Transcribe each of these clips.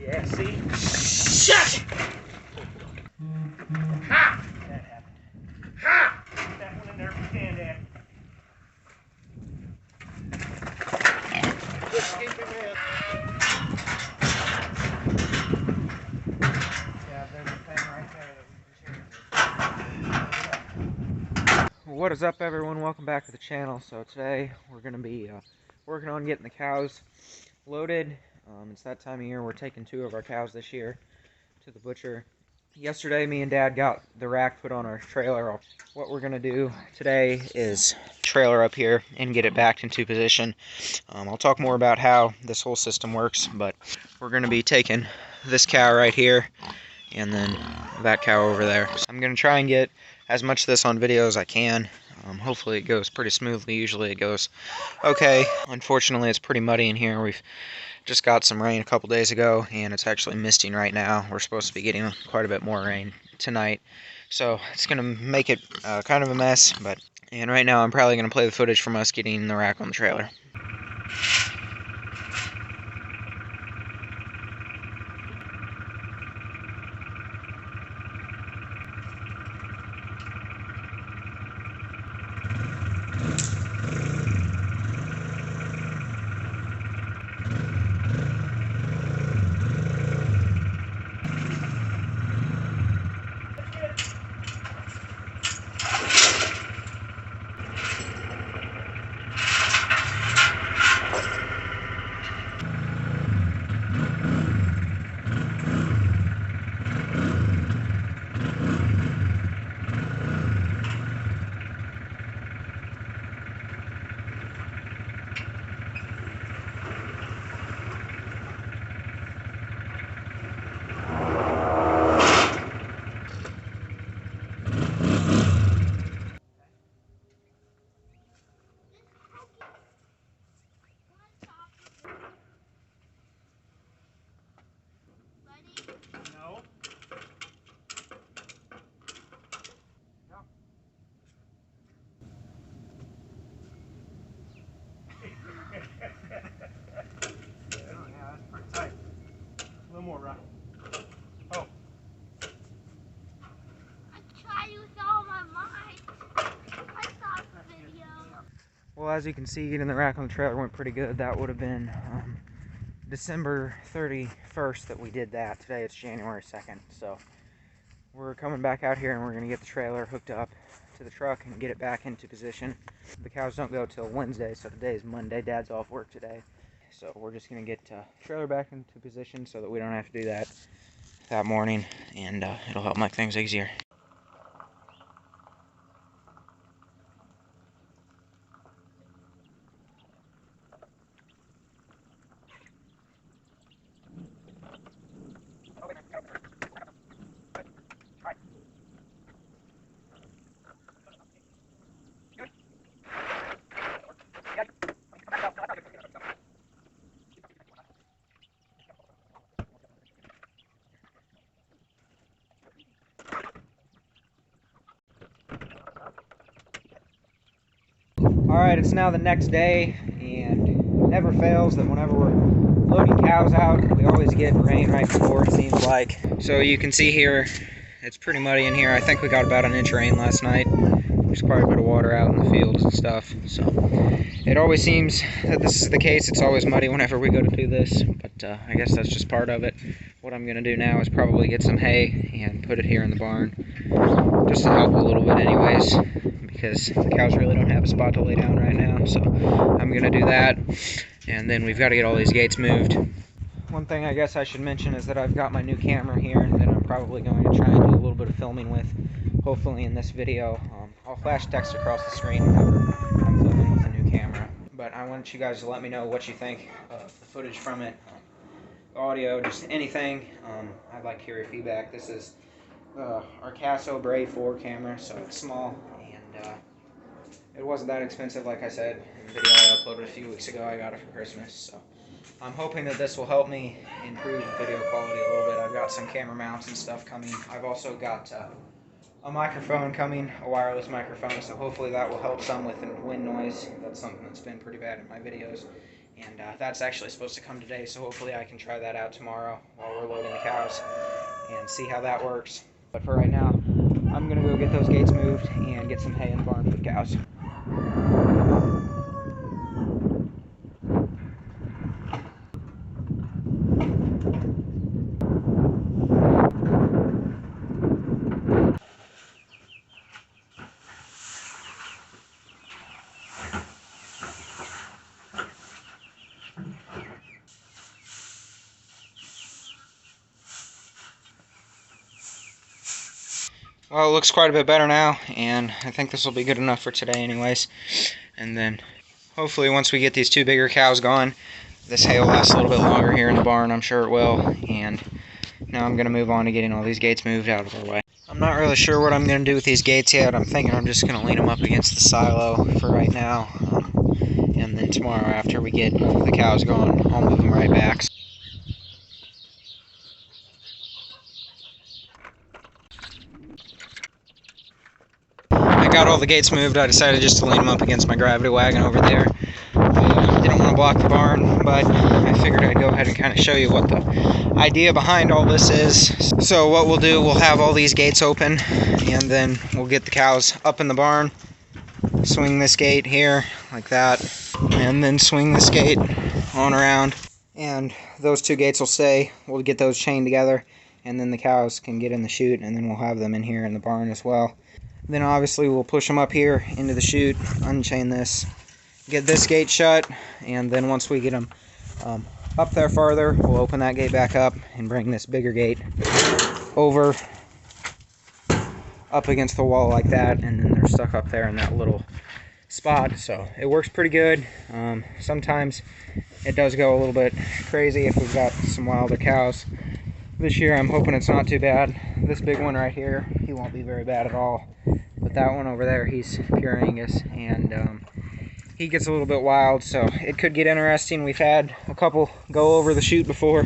Yeah, see? Shut! Ha! That happened. Ha! Get that one in there if you can, Dad. Good skipping, man. Yeah, there's a thing right there. What is up, everyone? Welcome back to the channel. So today we're going to be working on getting the cows loaded. It's that time of year. We're taking 2 of our cows this year to the butcher. Yesterday, me and Dad got the rack put on our trailer. What we're going to do today is trailer up here and get it backed into position. I'll talk more about how this whole system works, but we're going to be taking this cow right here and then that cow over there. So I'm going to try and get as much of this on video as I can. Hopefully it goes pretty smoothly. Usually it goes okay. Unfortunately, it's pretty muddy in here. We've just got some rain a couple days ago, and it's actually misting right now. We're supposed to be getting quite a bit more rain tonight, so it's going to make it kind of a mess. And right now I'm probably going to play the footage from us getting the rack on the trailer. Yeah, that's pretty tight. A little more, right? Oh. I tried with all my might. I saw the video. Well, as you can see, getting the rack on the trailer went pretty good. That would have been December 31st that we did that. Today it's January 2nd. So we're coming back out here and we're going to get the trailer hooked up to the truck and get it back into position. The cows don't go till Wednesday, so today is Monday. Dad's off work today. So we're just going to get the trailer back into position so that we don't have to do that morning, and it'll help make things easier. Alright, it's now the next day, and it never fails that whenever we're loading cows out, we always get rain right before, it seems like. So you can see here, it's pretty muddy in here. I think we got about an inch of rain last night. There's quite a bit of water out in the fields and stuff. So it always seems that this is the case. It's always muddy whenever we go to do this, but I guess that's just part of it. What I'm going to do now is probably get some hay and put it here in the barn, just to help a little bit anyways, because the cows really don't have a spot to lay down right now. So I'm going to do that, and then we've got to get all these gates moved. One thing I guess I should mention is that I've got my new camera here that I'm probably going to try and do a little bit of filming with, hopefully in this video. I'll flash text across the screen whenever I'm filming with a new camera. But I want you guys to let me know what you think of the footage from it, audio, just anything. I'd like to hear your feedback. This is our Casso Bray 4 camera, so it's small, and it wasn't that expensive, like I said in the video I uploaded a few weeks ago. I got it for Christmas, so I'm hoping that this will help me improve video quality a little bit. I've got some camera mounts and stuff coming. I've also got a microphone coming, a wireless microphone, so hopefully that will help some with the wind noise. That's something that's been pretty bad in my videos. and that's actually supposed to come today, so hopefully I can try that out tomorrow while we're loading the cows and see how that works. But for right now, I'm gonna go get those gates moved and get some hay in the barn for the cows. Well, it looks quite a bit better now, and I think this will be good enough for today anyways. And then hopefully once we get these two bigger cows gone, this hay will last a little bit longer here in the barn, I'm sure it will. And now I'm going to move on to getting all these gates moved out of our way. I'm not really sure what I'm going to do with these gates yet. I'm thinking I'm just going to lean them up against the silo for right now. And then tomorrow after we get the cows gone, I'll move them right back. I got all the gates moved. I decided just to lean them up against my gravity wagon over there. I didn't want to block the barn, but I figured I'd go ahead and kind of show you what the idea behind all this is. So what we'll do, we'll have all these gates open, and then we'll get the cows up in the barn, swing this gate here like that, and then swing this gate on around, and those two gates will stay. We'll get those chained together, and then the cows can get in the chute, and then we'll have them in here in the barn as well. Then obviously we'll push them up here into the chute, unchain this, get this gate shut, and then once we get them up there farther, we'll open that gate back up and bring this bigger gate over up against the wall like that, and then they're stuck up there in that little spot. So it works pretty good. Sometimes it does go a little bit crazy if we've got some wilder cows. This year I'm hoping it's not too bad. This big one right here, he won't be very bad at all. But that one over there, he's pure Angus, and he gets a little bit wild, so it could get interesting. We've had a couple go over the chute before.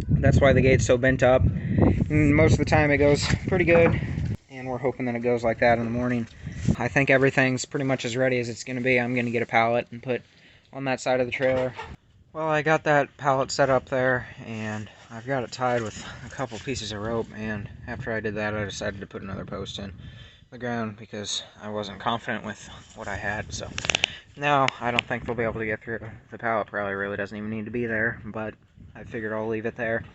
That's why the gate's so bent up. And most of the time it goes pretty good, and we're hoping that it goes like that in the morning. I think everything's pretty much as ready as it's going to be. I'm going to get a pallet and put on that side of the trailer. Well, I got that pallet set up there, and I've got it tied with a couple pieces of rope, and after I did that, I decided to put another post in the ground because I wasn't confident with what I had. So now I don't think they'll be able to get through. The pallet probably really doesn't even need to be there, but I figured I'll leave it there.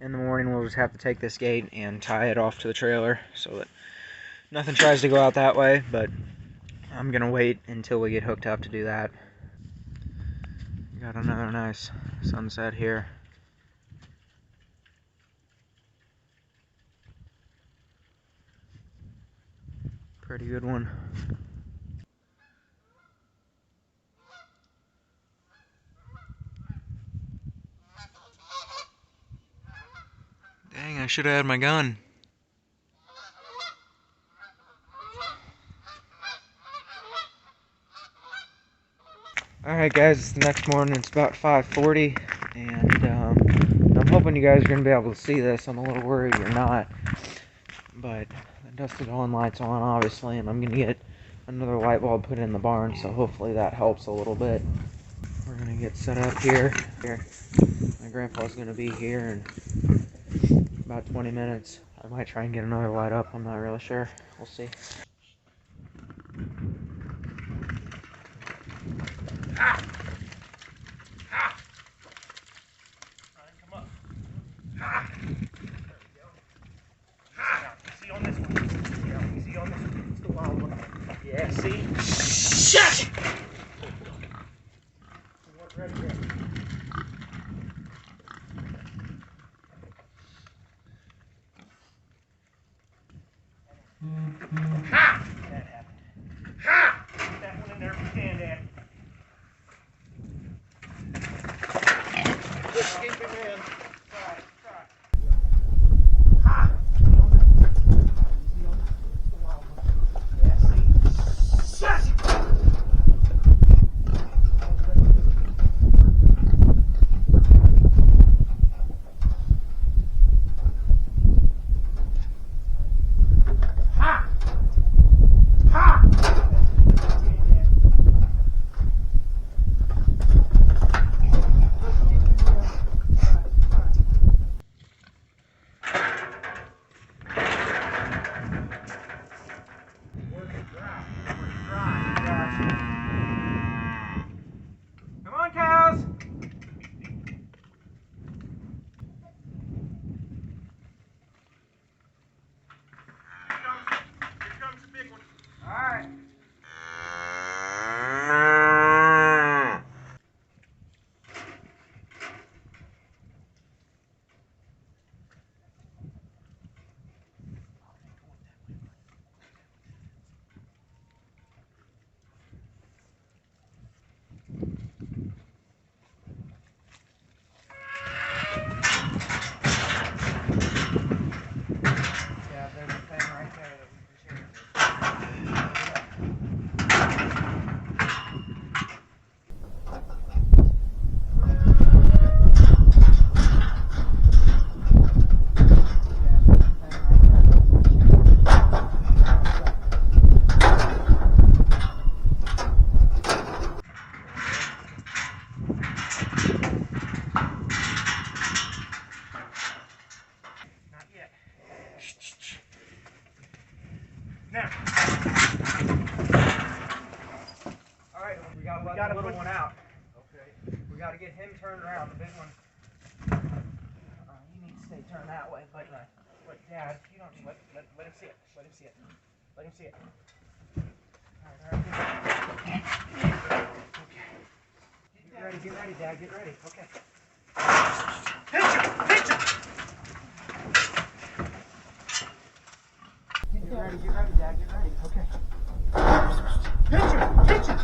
In the morning we'll just have to take this gate and tie it off to the trailer so that nothing tries to go out that way, but I'm gonna wait until we get hooked up to do that. Got another nice sunset here. Pretty good one. Dang, I should have had my gun. Alright guys, it's the next morning. It's about 5:40, and I'm hoping you guys are going to be able to see this. I'm a little worried you're not. But the dusted on light's on, obviously, and I'm going to get another light bulb put in the barn, so hopefully that helps a little bit. We're going to get set up here. My grandpa's going to be here in about 20 minutes. I might try and get another light up. I'm not really sure. We'll see. Yeah, see? Shut! Right here. Ha! That happened. Ha! Put that one in there if you can, Dad. Good skipping, man. Try. Ha! Yeah, see? Shut! We got to get him turned around. The big one. You need to stay turned that way, but Dad, you don't let him see it. Let him see it. Let him see it. All right. Okay. Get ready, Dad. Get ready. Okay. Pinch him! Pinch him! Get ready, Dad. Get ready. Okay. Pinch him! Pinch him!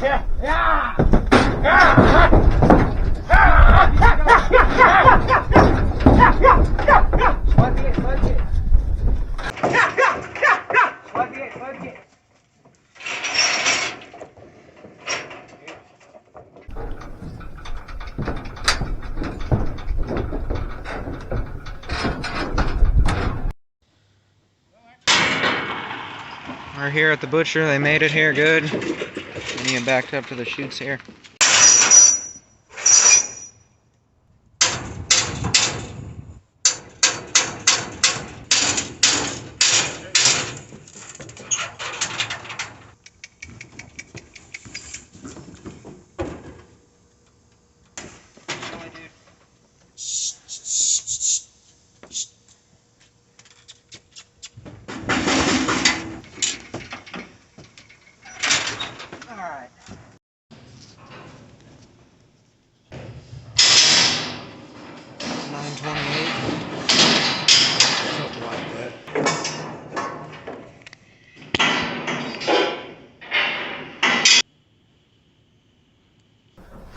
Yeah! Yeah! We're here at the butcher. They made it here good. And he backed up to the chutes here. Alright. 928. Something like that.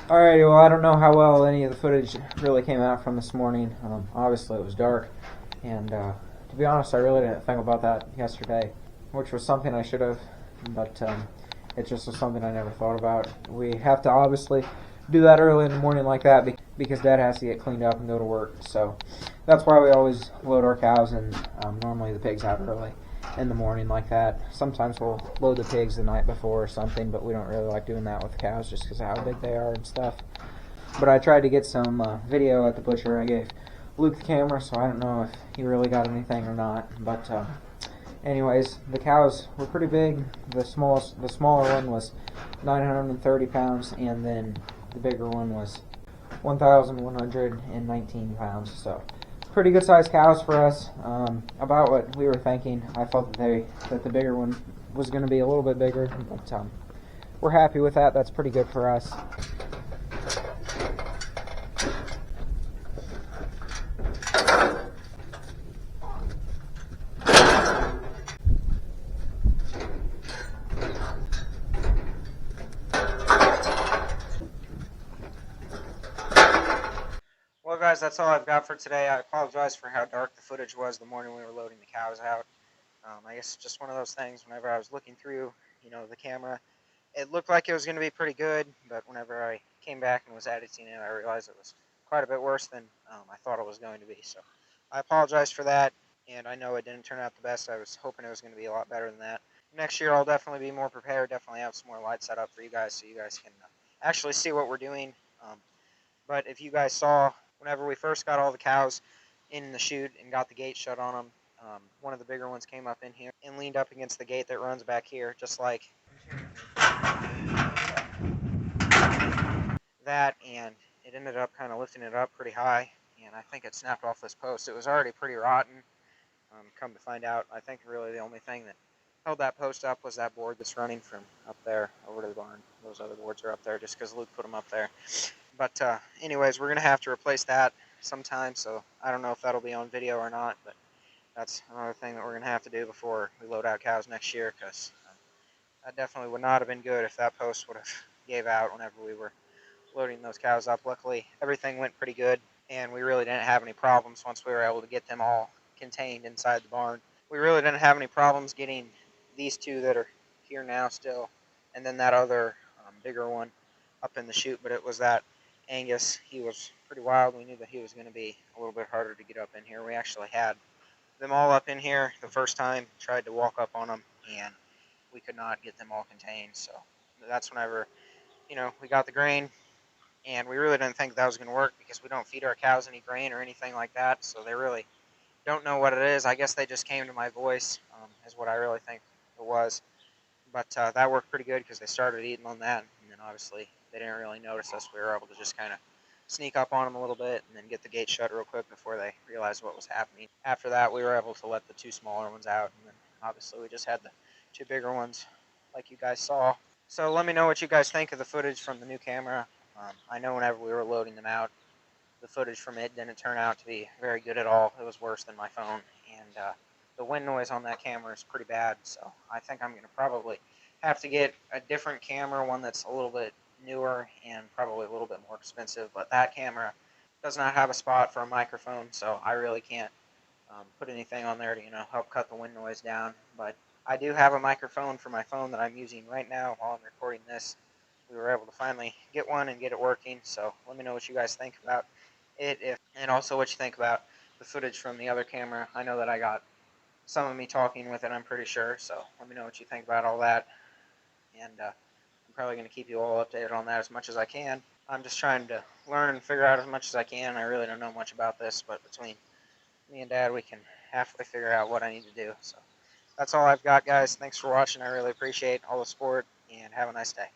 Alrighty, well, I don't know how well any of the footage really came out from this morning. Obviously it was dark, and to be honest, I really didn't think about that yesterday, which was something I should have, but it just was something I never thought about. We have to obviously do that early in the morning like that because Dad has to get cleaned up and go to work, so that's why we always load our cows and normally the pigs out early in the morning like that. Sometimes we'll load the pigs the night before or something, but we don't really like doing that with the cows just because of how big they are and stuff. But I tried to get some video at the butcher. I gave Luke the camera, so I don't know if he really got anything or not. But anyways, the cows were pretty big. The smaller one was 930 pounds, and then the bigger one was 1,119 pounds. So pretty good sized cows for us. About what we were thinking. I thought that the bigger one was going to be a little bit bigger, but we're happy with that. That's pretty good for us. Well, guys, that's all I've got for today. I apologize for how dark the footage was the morning we were loading the cows out. I guess it's just one of those things. Whenever I was looking through, the camera, it looked like it was going to be pretty good, but whenever I came back and was editing it, I realized it was quite a bit worse than I thought it was going to be. So I apologize for that, and I know it didn't turn out the best. I was hoping it was going to be a lot better than that. Next year, I'll definitely be more prepared, definitely have some more lights set up for you guys so you guys can actually see what we're doing. But if you guys saw, whenever we first got all the cows in the chute and got the gate shut on them, one of the bigger ones came up in here and leaned up against the gate that runs back here, just like that, and it ended up kind of lifting it up pretty high, and I think it snapped off this post. It was already pretty rotten. Come to find out, I think really the only thing that held that post up was that board that's running from up there over to the barn. Those other boards are up there just because Luke put them up there. But anyways, we're going to have to replace that sometime, so I don't know if that'll be on video or not, but that's another thing that we're going to have to do before we load out cows next year, because that definitely would not have been good if that post would have gave out whenever we were loading those cows up. Luckily, everything went pretty good, and we really didn't have any problems once we were able to get them all contained inside the barn. We really didn't have any problems getting these two that are here now still, and then that other bigger one up in the chute, but it was that Angus. He was pretty wild. We knew that he was going to be a little bit harder to get up in here. We actually had them all up in here the first time, tried to walk up on them, and we could not get them all contained. So that's whenever, we got the grain, and we really didn't think that was going to work because we don't feed our cows any grain or anything like that, so they really don't know what it is. I guess they just came to my voice. is what I really think it was. But that worked pretty good because they started eating on that, and then obviously they didn't really notice us. We were able to just kind of sneak up on them a little bit and then get the gate shut real quick before they realized what was happening. After that, we were able to let the two smaller ones out, and then obviously we just had the two bigger ones like you guys saw. So let me know what you guys think of the footage from the new camera. I know whenever we were loading them out, the footage from it didn't turn out to be very good at all. It was worse than my phone, and the wind noise on that camera is pretty bad, so I think I'm going to probably have to get a different camera, one that's a little bit newer and probably a little bit more expensive, but that camera does not have a spot for a microphone, so I really can't put anything on there to help cut the wind noise down. But I do have a microphone for my phone that I'm using right now while I'm recording this. We were able to finally get one and get it working, so let me know what you guys think about it, and also what you think about the footage from the other camera. I know that I got some of me talking with it, I'm pretty sure, so let me know what you think about all that, and I'm probably going to keep you all updated on that as much as I can. I'm just trying to learn and figure out as much as I can. I really don't know much about this, but between me and Dad, we can halfway figure out what I need to do. So that's all I've got, guys. Thanks for watching. I really appreciate all the support, and have a nice day.